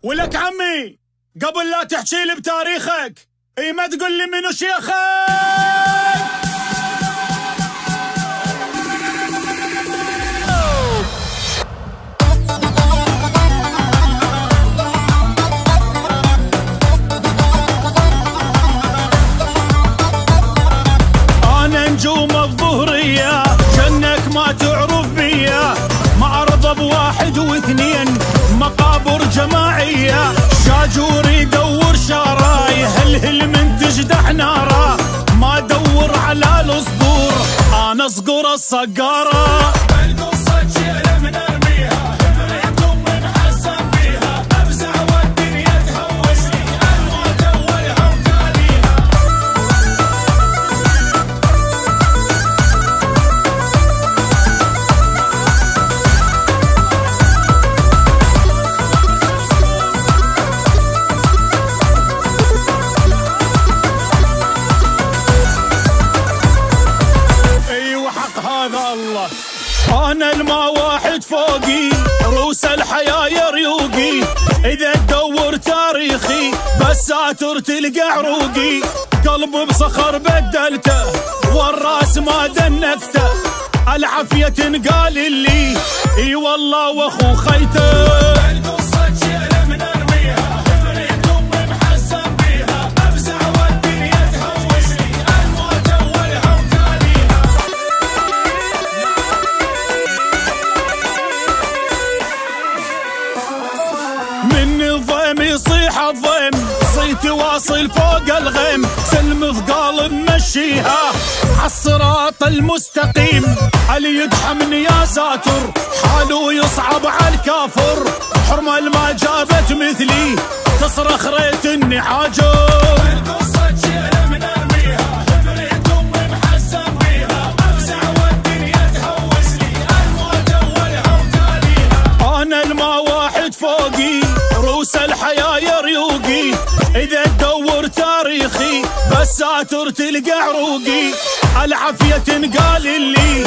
ولك عمي قبل لا تحكي لي بتاريخك اي ما تقول لي منو شيخك. انا نجوم الظهرية جنك ما تعرف بيا، معرض بواحد واثنين مقابر جماعية، شاجور يدور شاراي هلهل من تجدح ناره، ما دور على الصقور انا صقور الصقارة. القصة تشيل من ارميها حبريكم من حسن بيها، افزع والدنيا تهوسني الموت اولها وتاليها. هذا الله انا الما واحد فوقي روس الحياة يريوقي، اذا تدور تاريخي بساتر تلقى عروقي، قلب بصخر بدلته والراس ما دنكته، العافية تنقال لي اي والله واخو خيته. يصيح الضيم صيت واصل فوق الغيم، سلم ثقال ممشيها عالصراط المستقيم، علي يدحمني يا ساتر حاله يصعب على الكافر، حرمة ما جابت مثلي تصرخ ريت اني حاجر. القصة تشيل من ارميها حبريكم من حسن بيها، افزع والدنيا تهوسني الموت اولها وتاليها. انا الما واحد فوقي روس الحياة يريوقي، اذا تدور تاريخي بساتر تلقى عروقي، العافية تنقال لي